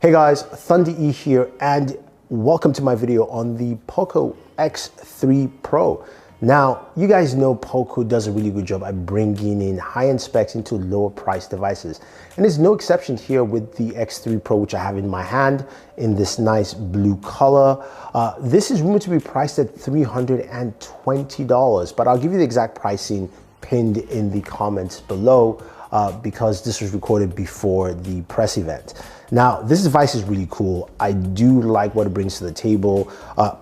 Hey guys, Thunder E here, and welcome to my video on the POCO X3 Pro. Now, you guys know POCO does a really good job at bringing in high-end specs into lower price devices. And there's no exception here with the X3 Pro, which I have in my hand in this nice blue color. This is rumored to be priced at $320, but I'll give you the exact pricing pinned in the comments below because this was recorded before the press event. Now, this device is really cool. I do like what it brings to the table.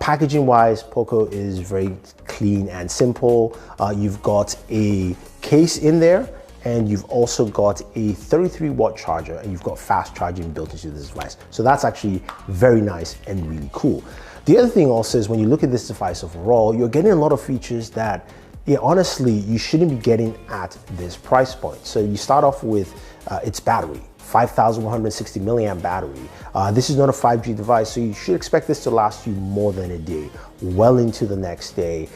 Packaging wise, POCO is very clean and simple. You've got a case in there, and you've also got a 33-watt charger, and you've got fast charging built into this device. So that's actually very nice and really cool. The other thing also is when you look at this device overall, you're getting a lot of features that, yeah, honestly, you shouldn't be getting at this price point. So you start off with its battery. 5,160 milliamp battery. This is not a 5G device, so you should expect this to last you more than a day, well into the next day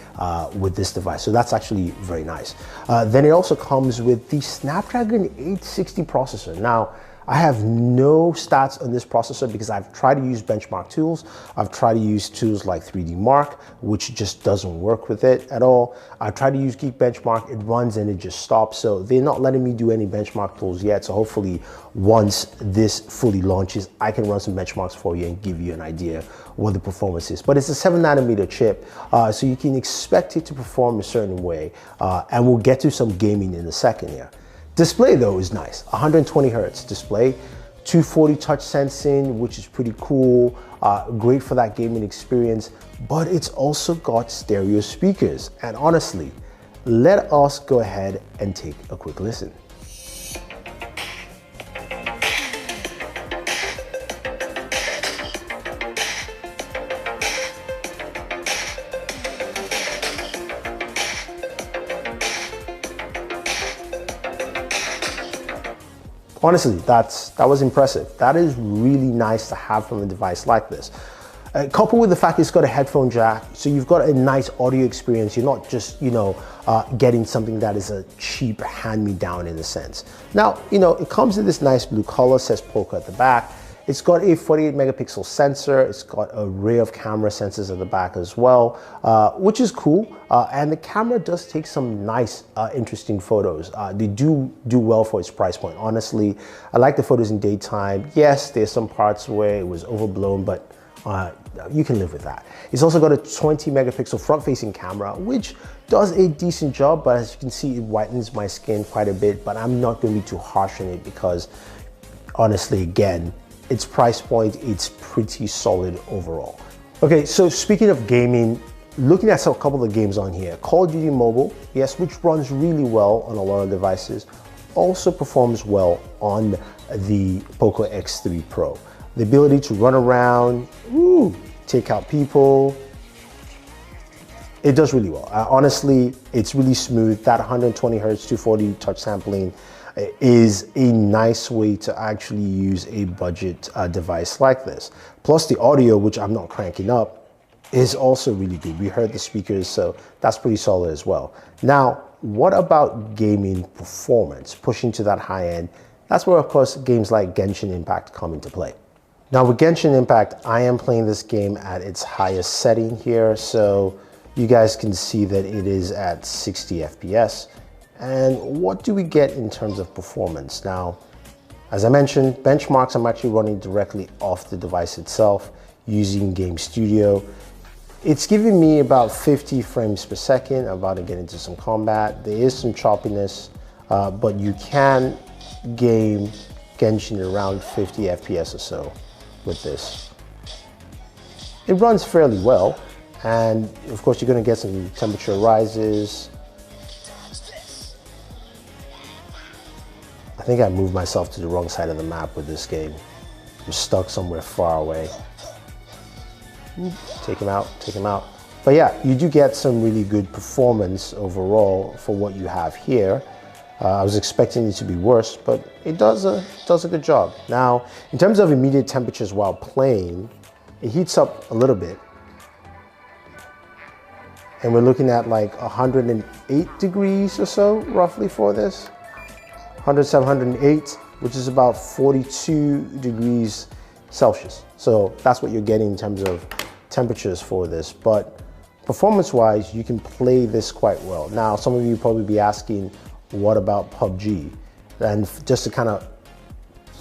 with this device. So that's actually very nice. Then it also comes with the Snapdragon 860 processor. Now, I have no stats on this processor because I've tried to use benchmark tools. I've tried to use tools like 3D Mark, which just doesn't work with it at all. I've tried to use Geekbenchmark, it runs and it just stops. So they're not letting me do any benchmark tools yet. So hopefully once this fully launches, I can run some benchmarks for you and give you an idea what the performance is. But it's a 7nm chip, so you can expect it to perform a certain way. And we'll get to some gaming in a second here. Display though is nice, 120 hertz display, 240 touch sensing, which is pretty cool, great for that gaming experience, but it's also got stereo speakers. And honestly, let us go ahead and take a quick listen. Honestly, that was impressive. That is really nice to have from a device like this. Coupled with the fact it's got a headphone jack, so you've got a nice audio experience. You're not just, getting something that is a cheap hand-me-down in a sense. Now, it comes in this nice blue color, says POCO at the back. It's got a 48 megapixel sensor. It's got an array of camera sensors at the back as well, which is cool. And the camera does take some nice, interesting photos. They do well for its price point. Honestly, I like the photos in daytime. Yes, there's some parts where it was overblown, but you can live with that. It's also got a 20 megapixel front-facing camera, which does a decent job, but as you can see, it whitens my skin quite a bit, but I'm not going to be too harsh on it because honestly, again, its price point, it's pretty solid overall. Okay, so speaking of gaming, looking at a couple of the games on here, Call of Duty Mobile, yes, which runs really well on a lot of devices, also performs well on the POCO X3 Pro. The ability to run around, take out people, it does really well. Honestly, it's really smooth. That 120 hertz, 240 touch sampling is a nice way to actually use a budget device like this. Plus the audio, which I'm not cranking up, is also really good. We heard the speakers, so that's pretty solid as well. Now, what about gaming performance? Pushing to that high end, that's where of course games like Genshin Impact come into play. Now with Genshin Impact, I am playing this game at its highest setting here, so you guys can see that it is at 60 FPS. And what do we get in terms of performance? Now, as I mentioned, benchmarks I'm actually running directly off the device itself using Game Studio. It's giving me about 50 frames per second. I'm about to get into some combat. There is some choppiness, but you can game Genshin around 50 FPS or so with this. It runs fairly well, and of course you're going to get some temperature rises. I think I moved myself to the wrong side of the map with this game. I'm stuck somewhere far away. Take him out, take him out. But yeah, you do get some really good performance overall for what you have here. I was expecting it to be worse, but it does a good job. Now, in terms of immediate temperatures while playing, it heats up a little bit. And we're looking at like 108 degrees or so, roughly for this. 107, 108, which is about 42 degrees Celsius. So that's what you're getting in terms of temperatures for this. But performance-wise, you can play this quite well. Now, some of you probably be asking, what about PUBG? And just to kind of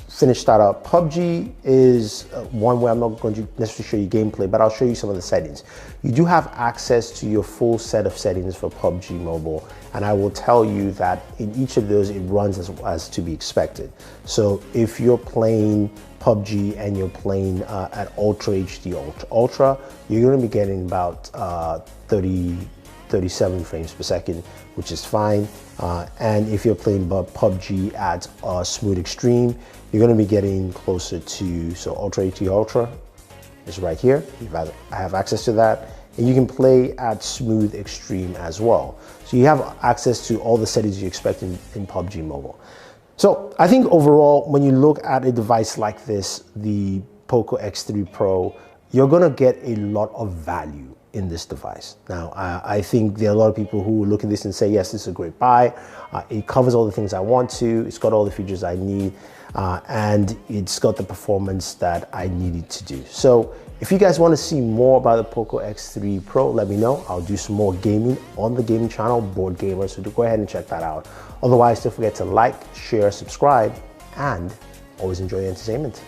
finish that up, PUBG is one where I'm not going to necessarily show you gameplay, but I'll show you some of the settings. You do have access to your full set of settings for PUBG Mobile, and I will tell you that in each of those, it runs as to be expected. So if you're playing PUBG and you're playing at Ultra HD Ultra, you're going to be getting about 37 frames per second, which is fine. And if you're playing PUBG at Smooth Extreme, you're going to be getting closer to, so Ultra HD Ultra is right here. I have access to that. And you can play at Smooth Extreme as well. So you have access to all the settings you expect in PUBG Mobile. So I think overall, when you look at a device like this, the POCO X3 Pro, you're going to get a lot of value in this device. Now, I think there are a lot of people who look at this and say, yes, this is a great buy. It covers all the things I want to. It's got all the features I need. And it's got the performance that I needed to do. So if you guys want to see more about the POCO X3 Pro, let me know. I'll do some more gaming on the gaming channel, Board Gamer, so do go ahead and check that out. Otherwise, don't forget to like, share, subscribe, and always enjoy your entertainment.